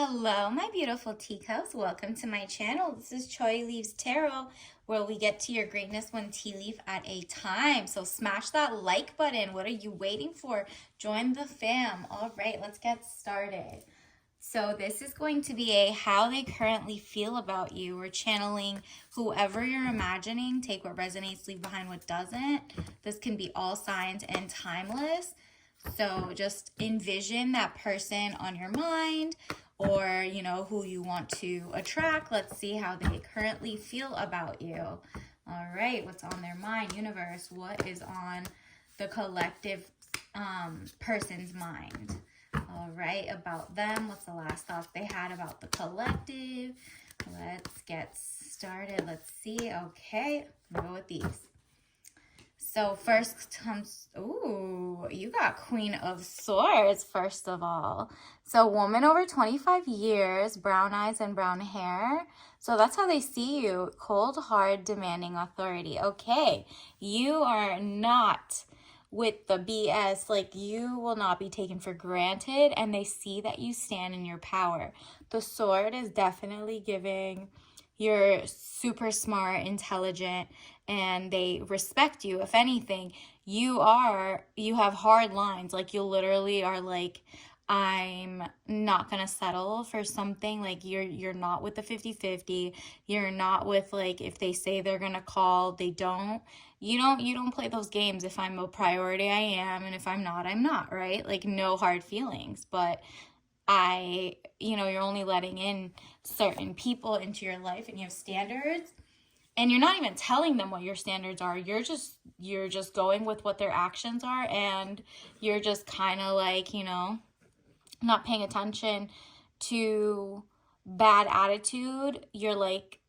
Hello, my beautiful teacups. Welcome to my channel. This is Choi Leaves Tarot, where we get to your greatness one tea leaf at a time. So smash that like button. What are you waiting for? Join the fam. All right, let's get started. So this is going to be a how they currently feel about you. We're channeling whoever you're imagining. Take what resonates, leave behind what doesn't. This can be all signs and timeless. So just envision that person on your mind or, who you want to attract. Let's see how they currently feel about you. All right, what's on their mind? Universe, what is on the collective person's mind? All right, about them. What's the last thought they had about the collective? Let's get started. Let's see. Okay, I'm gonna go with these. So first comes, ooh, you got Queen of Swords, first of all. So woman over 25 years, brown eyes and brown hair. So that's how they see you. Cold, hard, demanding authority. Okay, you are not with the BS. Like, you will not be taken for granted, and they see that you stand in your power. The sword is definitely giving you're super smart, intelligent, and they respect you. If anything, you have hard lines. Like, you literally are like, I'm not going to settle for something. Like, you're not with the 50-50. You're not with, like, if they say they're going to call, they don't. You don't play those games. If I'm a priority, I am, and if I'm not, I'm not, right? Like, no hard feelings. But you're only letting in certain people into your life, and you have standards, and you're not even telling them what your standards are. You're just going with what their actions are, and you're just kind of like, not paying attention to bad attitude. You're like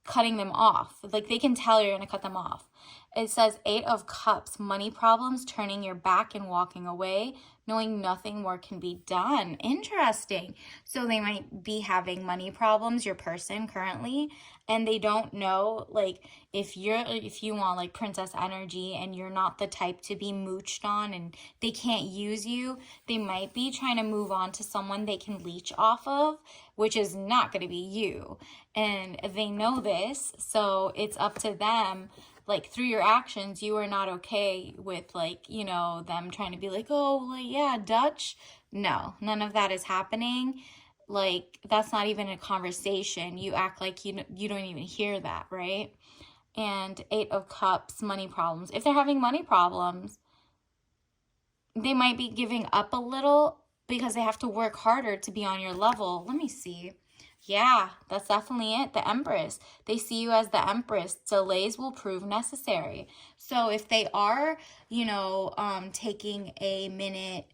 cutting them off. Like, they can tell you're going to cut them off. It says 8 of Cups, money problems, turning your back and walking away, knowing nothing more can be done. Interesting. So they might be having money problems, your person currently, and they don't know, like, if you want like princess energy and you're not the type to be mooched on and they can't use you, they might be trying to move on to someone they can leech off of, which is not going to be you. And they know this, so it's up to them. Like, through your actions, you are not okay with, like, them trying to be like, oh, like, yeah, Dutch. No, none of that is happening. Like, that's not even a conversation. You act like you don't even hear that, right? And 8 of Cups, money problems. If they're having money problems, they might be giving up a little because they have to work harder to be on your level. Let me see. Yeah, that's definitely it. The Empress. They see you as the Empress. Delays will prove necessary. So if they are, taking a minute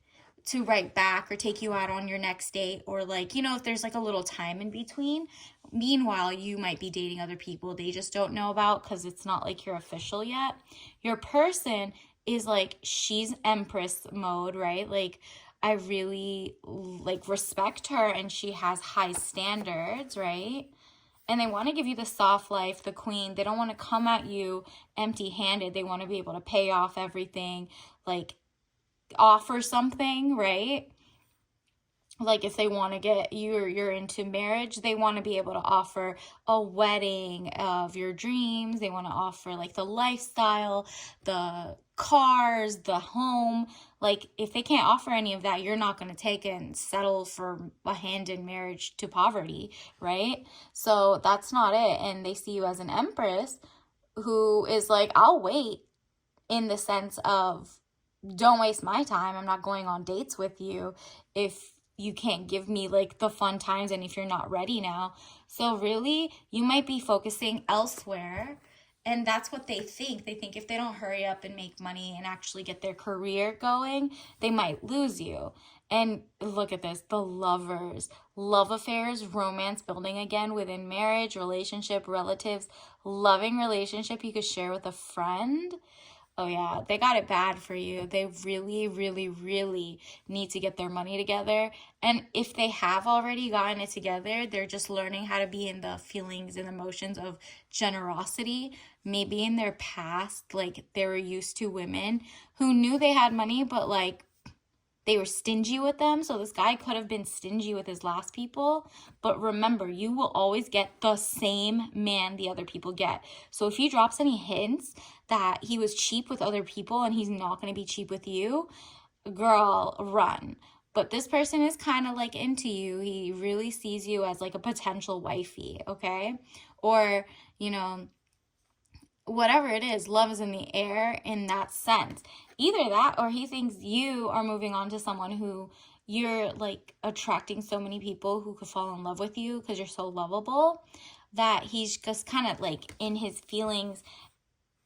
to write back or take you out on your next date, or like, if there's like a little time in between, meanwhile, you might be dating other people they just don't know about because it's not like you're official yet. Your person is like, she's Empress mode, right? Like, I really like respect her, and she has high standards, right? And they want to give you the soft life, the queen. They don't want to come at you empty-handed. They want to be able to pay off everything, like offer something, right? Like, if they want to get you're into marriage, they want to be able to offer a wedding of your dreams. They want to offer like the lifestyle, the cars, the home. Like, if they can't offer any of that, you're not going to take and settle for a hand in marriage to poverty, right? So that's not it. And they see you as an Empress who is like, I'll wait, in the sense of, don't waste my time. I'm not going on dates with you if you can't give me like the fun times and if you're not ready now. So really, you might be focusing elsewhere, and that's what they think. They think if they don't hurry up and make money and actually get their career going, they might lose you. And look at this, the Lovers. Love affairs, romance building again within marriage, relationship, relatives, loving relationship you could share with a friend. Oh yeah, they got it bad for you. They really, really, really need to get their money together. And if they have already gotten it together, they're just learning how to be in the feelings and emotions of generosity. Maybe in their past, like, they were used to women who knew they had money, but like, they were stingy with them. So this guy could have been stingy with his last people. But remember, you will always get the same man the other people get. So if he drops any hints that he was cheap with other people and he's not going to be cheap with you, girl, run. But this person is kind of like into you. He really sees you as like a potential wifey, okay? Or, you know, whatever it is, love is in the air in that sense. Either that, or he thinks you are moving on to someone who you're like attracting so many people who could fall in love with you because you're so lovable that he's just kind of like in his feelings.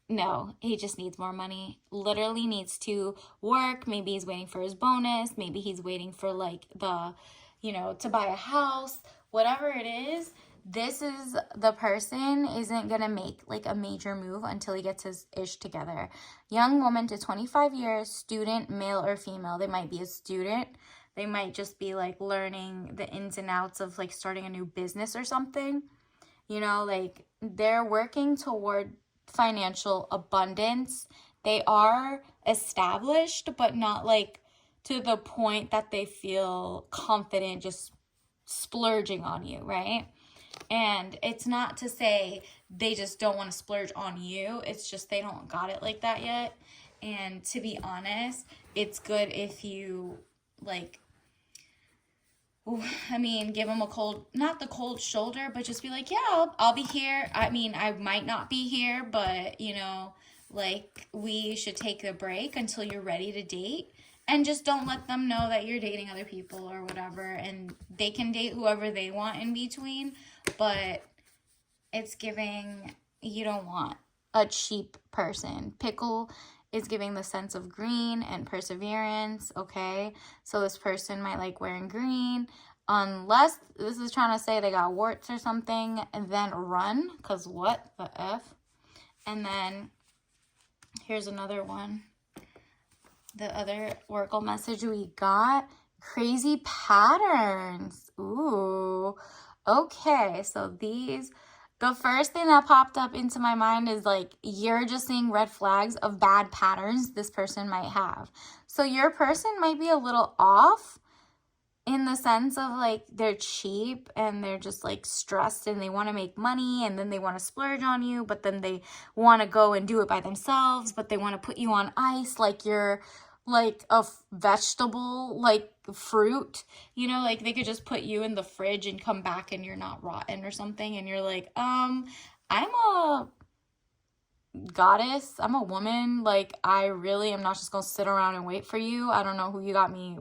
No, he just needs more money. Literally needs to work. Maybe he's waiting for his bonus. Maybe he's waiting for like the, you know, to buy a house. Whatever it is, this is the person isn't going to make like a major move until he gets his ish together. Young woman to 25 years, student, male or female. They might be a student. They might just be like learning the ins and outs of like starting a new business or something. You know, like they're working toward financial abundance. They are established, but not like to the point that they feel confident just splurging on you, right? And it's not to say they just don't want to splurge on you. It's just they don't got it like that yet. And to be honest, it's good if you like, I mean, give them a cold, not the cold shoulder, but just be like, yeah, I'll be here. I mean, I might not be here, but, you know, like, we should take a break until you're ready to date. And just don't let them know that you're dating other people or whatever. And they can date whoever they want in between. But it's giving, you don't want a cheap person. Pickle is giving the sense of green and perseverance, okay? So this person might like wearing green, unless this is trying to say they got warts or something, and then run, because what the F? And then here's another one. The other oracle message we got, crazy patterns. Ooh, okay, so these... The first thing that popped up into my mind is like, you're just seeing red flags of bad patterns this person might have. So your person might be a little off in the sense of like they're cheap and they're just like stressed and they want to make money and then they want to splurge on you, but then they want to go and do it by themselves, but they want to put you on ice like you're like a vegetable, like fruit, you know, like they could just put you in the fridge and come back and you're not rotten or something, and you're like, I'm a goddess, I'm a woman, like I really am not just gonna sit around and wait for you. I don't know who you got me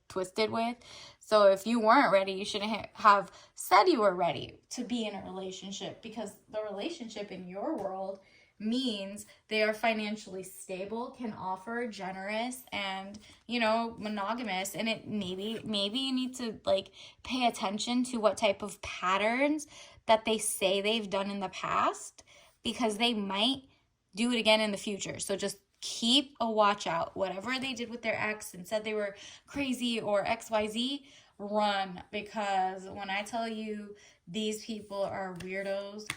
twisted with. So if you weren't ready, you shouldn't have said you were ready to be in a relationship, because the relationship in your world means they are financially stable, can offer, generous, and, you know, monogamous. And it maybe you need to like pay attention to what type of patterns that they say they've done in the past, because they might do it again in the future. So just keep a watch out. Whatever they did with their ex and said they were crazy or XYZ, run, because when I tell you these people are weirdos,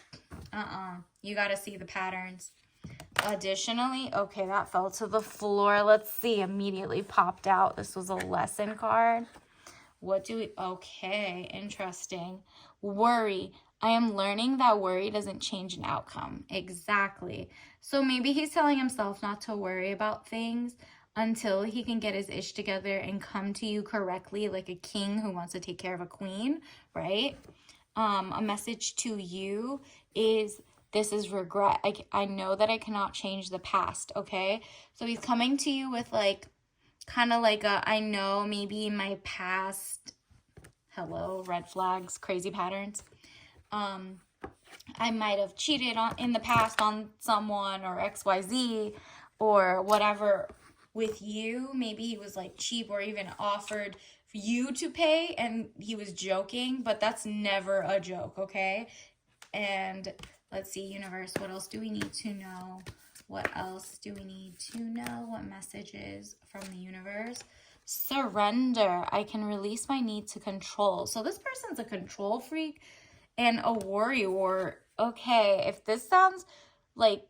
you got to see the patterns. Additionally, okay, that fell to the floor. Let's see, immediately popped out. This was a lesson card. Okay, interesting. Worry. I am learning that worry doesn't change an outcome. Exactly. So maybe he's telling himself not to worry about things until he can get his ish together and come to you correctly, like a king who wants to take care of a queen, right? A message to you is, this is regret. I know that I cannot change the past, okay? So he's coming to you with like, kind of like a, I know maybe in my past, hello, red flags, crazy patterns. I might have cheated in the past on someone or XYZ or whatever with you. Maybe he was like cheap or even offered for you to pay and he was joking, but that's never a joke, okay? And let's see, universe, what else do we need to know? What else do we need to know? What messages from the universe? Surrender. I can release my need to control. So this person's a control freak and a worrywart. Okay, if this sounds like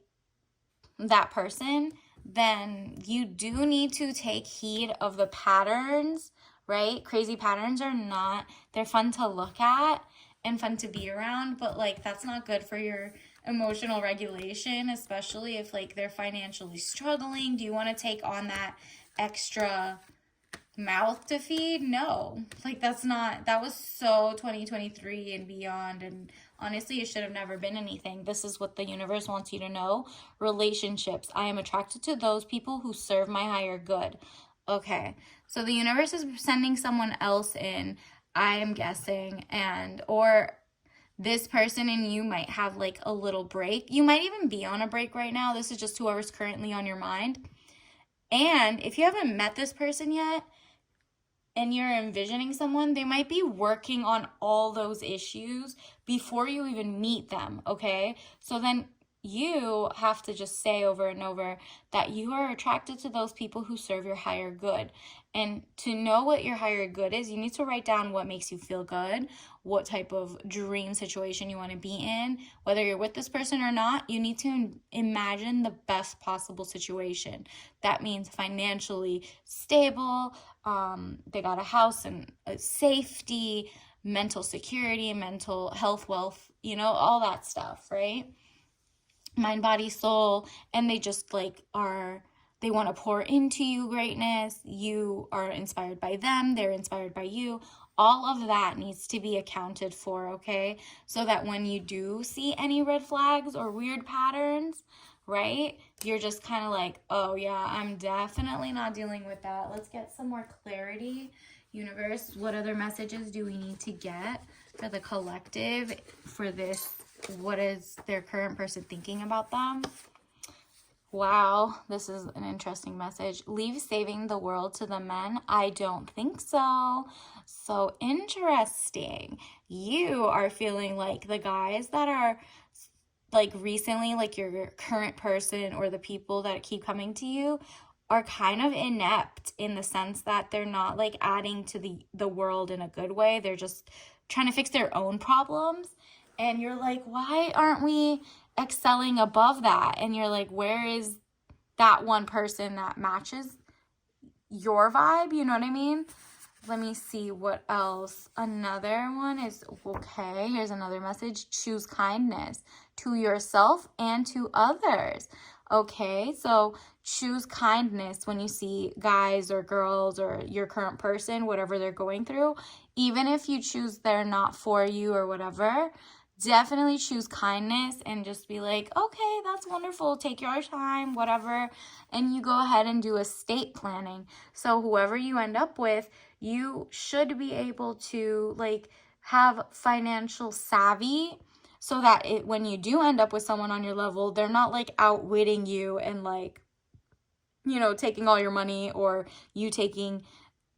that person, then you do need to take heed of the patterns, right? Crazy patterns are not, they're fun to look at and fun to be around, but like that's not good for your emotional regulation, especially if like they're financially struggling. Do you want to take on that extra mouth to feed? No. Like that was so 2023 and beyond, and honestly it should have never been anything. This is what the universe wants you to know. Relationships. I am attracted to those people who serve my higher good. Okay. So the universe is sending someone else in, I am guessing, and or this person and you might have like a little break. You might even be on a break right now. This is just whoever's currently on your mind. And if you haven't met this person yet and you're envisioning someone, they might be working on all those issues before you even meet them, okay? So then you have to just say over and over that you are attracted to those people who serve your higher good. And to know what your higher good is, you need to write down what makes you feel good, what type of dream situation you want to be in. Whether you're with this person or not, you need to imagine the best possible situation. That means financially stable, they got a house and safety, mental security, mental health, wealth, all that stuff, right? Mind, body, soul, and they just like they want to pour into you greatness. You are inspired by them. They're inspired by you. All of that needs to be accounted for, okay? So that when you do see any red flags or weird patterns, right, you're just kind of like, oh yeah, I'm definitely not dealing with that. Let's get some more clarity. Universe, what other messages do we need to get for the collective for this? What is their current person thinking about them? Wow, this is an interesting message. Leave saving the world to the men? I don't think so. So interesting. You are feeling like the guys that are like recently, like your current person or the people that keep coming to you are kind of inept in the sense that they're not like adding to the world in a good way. They're just trying to fix their own problems. And you're like, why aren't we excelling above that? And you're like, where is that one person that matches your vibe? You know what I mean? Let me see what else. Another one is, okay, here's another message. Choose kindness to yourself and to others. Okay, so choose kindness when you see guys or girls or your current person, whatever they're going through. Even if you choose they're not for you or whatever, definitely choose kindness and just be like, okay, that's wonderful. Take your time, whatever. And you go ahead and do estate planning. So whoever you end up with, you should be able to like have financial savvy so that when you do end up with someone on your level, they're not like outwitting you and like, taking all your money or you taking,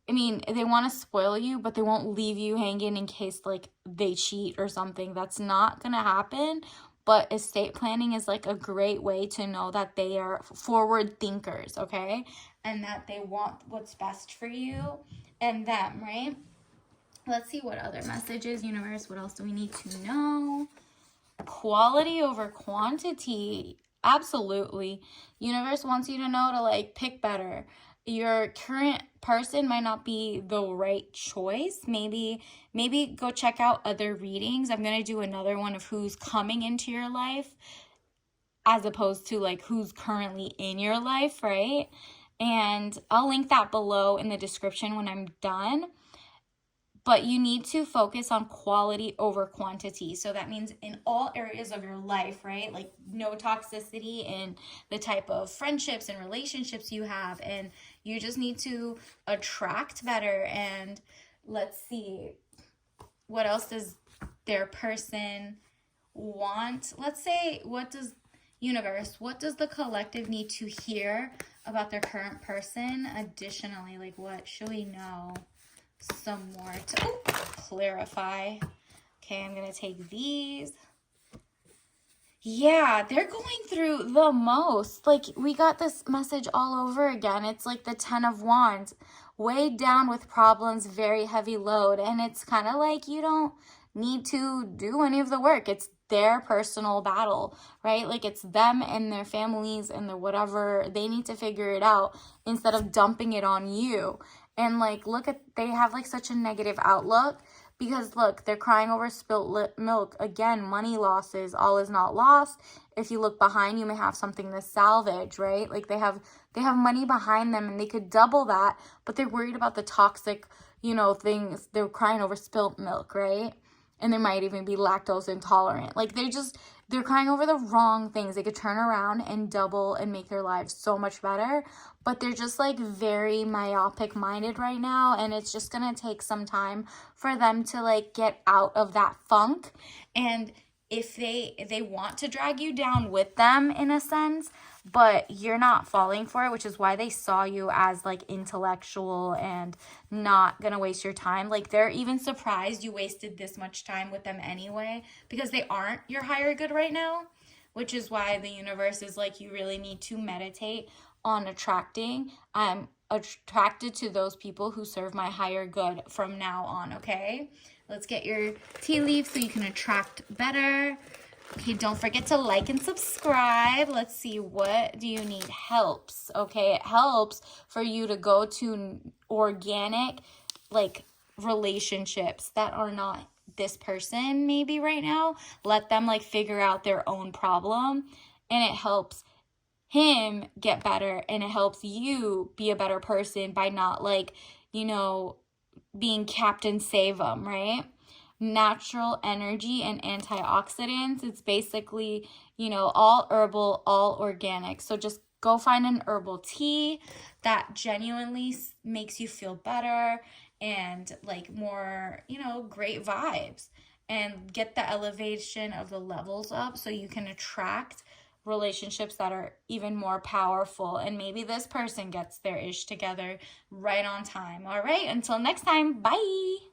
they want to spoil you, but they won't leave you hanging in case like they cheat or something. That's not going to happen. But estate planning is like a great way to know that they are forward thinkers, okay? And that they want what's best for you and them, right? Let's see what other messages, universe. What else do we need to know? Quality over quantity. Absolutely. Universe wants you to know to like pick better. Your current person might not be the right choice. Maybe go check out other readings. I'm going to do another one of who's coming into your life as opposed to like who's currently in your life, right? And I'll link that below in the description when I'm done. But you need to focus on quality over quantity. So that means in all areas of your life, right? Like no toxicity in the type of friendships and relationships you have. And you just need to attract better. And let's see, what else does their person want? Let's say, what does the collective need to hear about their current person? Additionally, like what should we know? Some more to clarify. Okay, I'm going to take these. Yeah, they're going through the most. Like, we got this message all over again. It's like the 10 of Wands. Weighed down with problems, very heavy load. And it's kind of like you don't need to do any of the work. It's their personal battle, right? Like it's them and their families and their whatever. They need to figure it out instead of dumping it on you. And like, look at, they have like such a negative outlook because look, they're crying over spilt milk. Again, money losses, all is not lost. If you look behind, you may have something to salvage, right? Like they have money behind them and they could double that, but they're worried about the toxic, you know, things. They're crying over spilt milk, right? And they might even be lactose intolerant. Like they're crying over the wrong things. They could turn around and double and make their lives so much better, but they're just like very myopic minded right now, and it's just gonna take some time for them to like get out of that funk. And if they want to drag you down with them in a sense, but you're not falling for it, which is why they saw you as like intellectual and not gonna waste your time. Like they're even surprised you wasted this much time with them anyway, because they aren't your higher good right now, which is why the universe is like, you really need to meditate on attracting. I'm attracted to those people who serve my higher good from now on, okay? Let's get your tea leaf so you can attract better. Okay, don't forget to like and subscribe. Let's see, what do you need? Helps, okay? It helps for you to go to organic, like, relationships that are not this person maybe right now. Let them, like, figure out their own problem, and it helps him get better, and it helps you be a better person by not, like, you know, being Captain Save 'em, right? Natural energy and antioxidants. It's basically, you know, all herbal, all organic. So just go find an herbal tea that genuinely makes you feel better and like more, you know, great vibes, and get the elevation of the levels up so you can attract relationships that are even more powerful, and maybe this person gets their ish together right on time. All right, until next time, bye.